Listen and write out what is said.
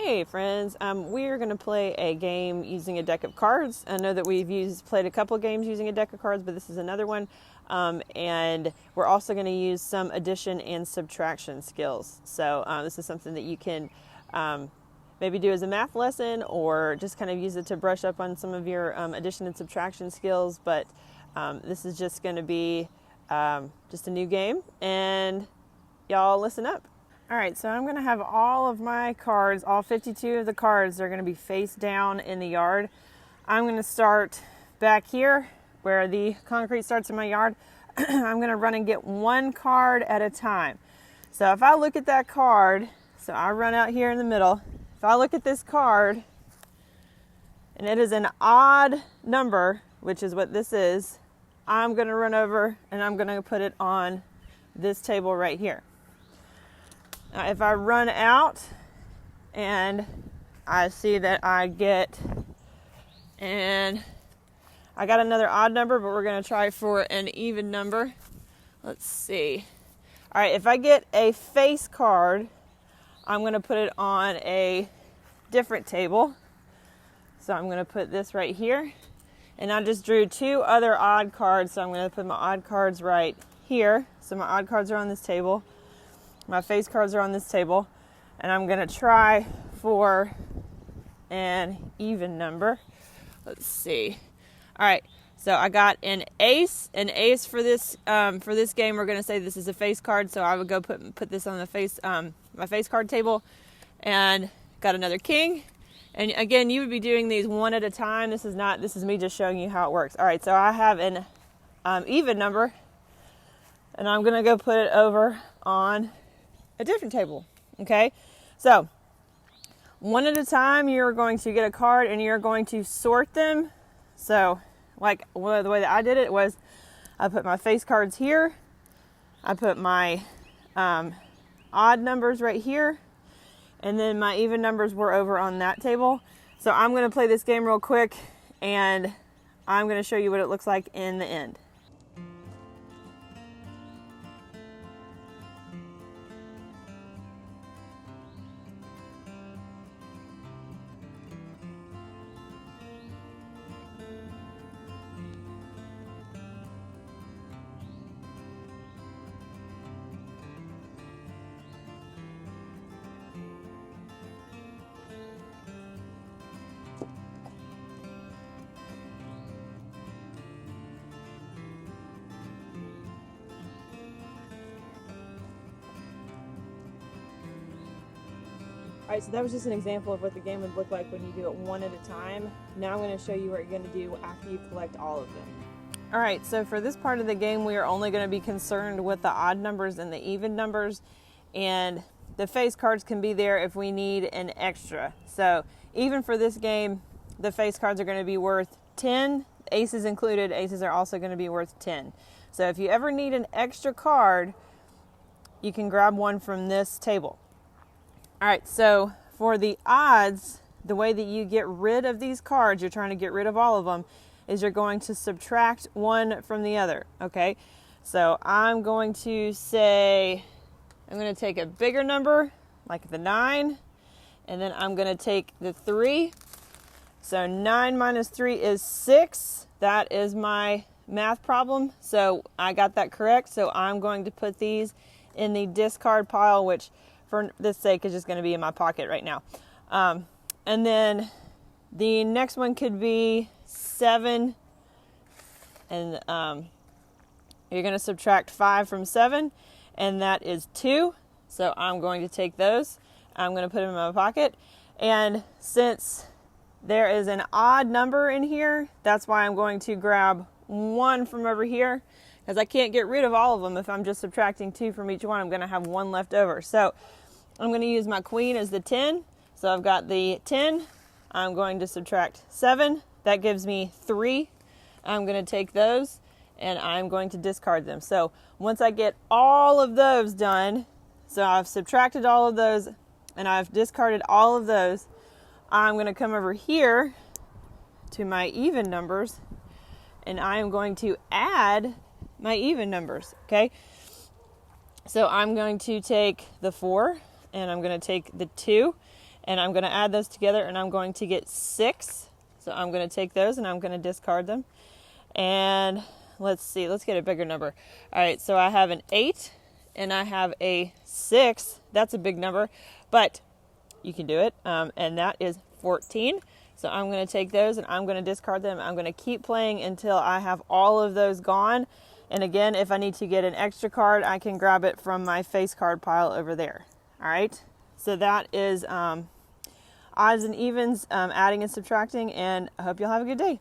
Hey friends, we're going to play a game using a deck of cards. I know that we've played a couple games using a deck of cards, but this is another one. And we're also going to use some addition and subtraction skills. So this is something that you can maybe do as a math lesson or just kind of use it to brush up on some of your addition and subtraction skills. But this is just going to be just a new game, and y'all listen up. All right, so I'm going to have all of my cards, all 52 of the cards, are going to be face down in the yard. I'm going to start back here where the concrete starts in my yard. I'm going to run and get one card at a time. So if I look at that card, so I run out here in the middle. If I look at this card, and it is an odd number, which is what this is, I'm going to run over and I'm going to put it on this table right here. Now, if I run out and I see that I got another odd number, but we're going to try for an even number. Let's see. All right, if I get a face card, I'm going to put it on a different table. So I'm going to put this right here. And I just drew two other odd cards, so I'm going to put my odd cards right here. So my odd cards are on this table. My face cards are on this table, and I'm going to try for an even number. Let's see. All right, so I got an ace. An ace for this game. We're going to say this is a face card, so I would go put this on the face my face card table, and got another king. And again, you would be doing these one at a time. This is me just showing you how it works. All right, so I have an even number, and I'm going to go put it over on a different table. Okay, so one at a time, you're going to get a card and you're going to sort them. So like the way that I did it was I put my face cards here, I put my odd numbers right here, and then my even numbers were over on that table. So I'm going to play this game real quick, and I'm going to show you what it looks like in the end. All right, so that was just an example of what the game would look like when you do it one at a time. Now I'm going to show you what you're going to do after you collect all of them. All right, so for this part of the game, we are only going to be concerned with the odd numbers and the even numbers, and the face cards can be there if we need an extra. So even for this game, the face cards are going to be worth 10, aces included. Aces are also going to be worth 10. So if you ever need an extra card, you can grab one from this table. All right, so for the odds, the way that you get rid of these cards, you're trying to get rid of all of them, is you're going to subtract one from the other, okay? So I'm going to say, I'm going to take a bigger number, like the 9, and then I'm going to take the 3. So 9 minus 3 is 6. That is my math problem. So I got that correct. So I'm going to put these in the discard pile, which for this sake is just going to be in my pocket right now. And then the next one could be 7. And you're going to subtract 5 from 7. And that is 2. So I'm going to take those. I'm going to put them in my pocket. And since there is an odd number in here, that's why I'm going to grab 1 from over here, because I can't get rid of all of them. If I'm just subtracting 2 from each one, I'm going to have 1 left over. So I'm going to use my queen as the 10. So I've got the 10. I'm going to subtract 7. That gives me 3. I'm going to take those and I'm going to discard them. So once I get all of those done, so I've subtracted all of those and I've discarded all of those, I'm going to come over here to my even numbers and I am going to add my even numbers, okay? So I'm going to take the 4 and I'm going to take the 2 and I'm going to add those together, and I'm going to get 6. So I'm going to take those and I'm going to discard them. And let's see, let's get a bigger number. All right, so I have an 8 and I have a 6. That's a big number, but you can do it. And that is 14. So I'm going to take those and I'm going to discard them. I'm going to keep playing until I have all of those gone. And again, if I need to get an extra card, I can grab it from my face card pile over there. All right. So that is odds and evens, adding and subtracting, and I hope you'll have a good day.